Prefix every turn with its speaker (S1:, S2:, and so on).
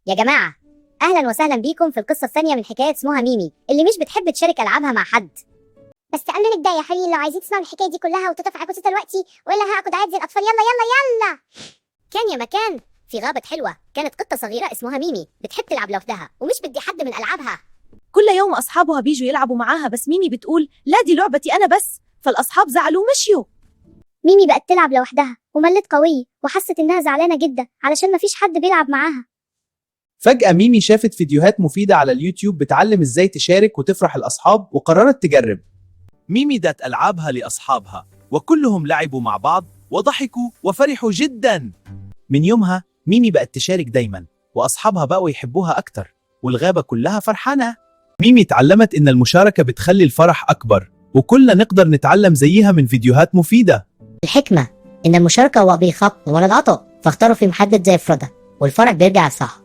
S1: يا جماعة، أهلا وسهلا بيكم في القصة الثانية من حكاية اسمها ميمي اللي مش بتحب تشارك ألعابها مع حد.
S2: بس قبل نبدأ يا حلوين، لو عايزين تسمعوا الحكاية دي كلها وتتفق على كوسة دلوقتي ولا هاخد عادي الأطفال، يلا يلا يلا.
S1: كان يا مكان في غابة حلوة كانت قطة صغيرة اسمها ميمي بتحب تلعب لوحدها ومش بدي حد من ألعابها.
S3: كل يوم أصحابها بيجوا يلعبوا معاها، بس ميمي بتقول لا دي لعبتي أنا بس، فالأصحاب زعلوا ومشيوا.
S2: ميمي بقت تلعب لوحدها وملت قوي وحست إنها زعلانة جدا علشان مفيش حد بيلعب معاها.
S4: فجأة ميمي شافت فيديوهات مفيدة على اليوتيوب بتعلم ازاي تشارك وتفرح الأصحاب، وقررت تجرب.
S5: ميمي دات ألعابها لأصحابها وكلهم لعبوا مع بعض وضحكوا وفرحوا جدا.
S4: من يومها ميمي بقت تشارك دايما، وأصحابها بقوا يحبوها أكتر، والغابة كلها فرحانة. ميمي تعلمت إن المشاركة بتخلي الفرح أكبر، وكلنا نقدر نتعلم زيها من فيديوهات مفيدة.
S1: الحكمة إن المشاركة هو بيخاف ولا العطاء، فاختاروا في محدد زي فرادة والفرح بيرجع صح.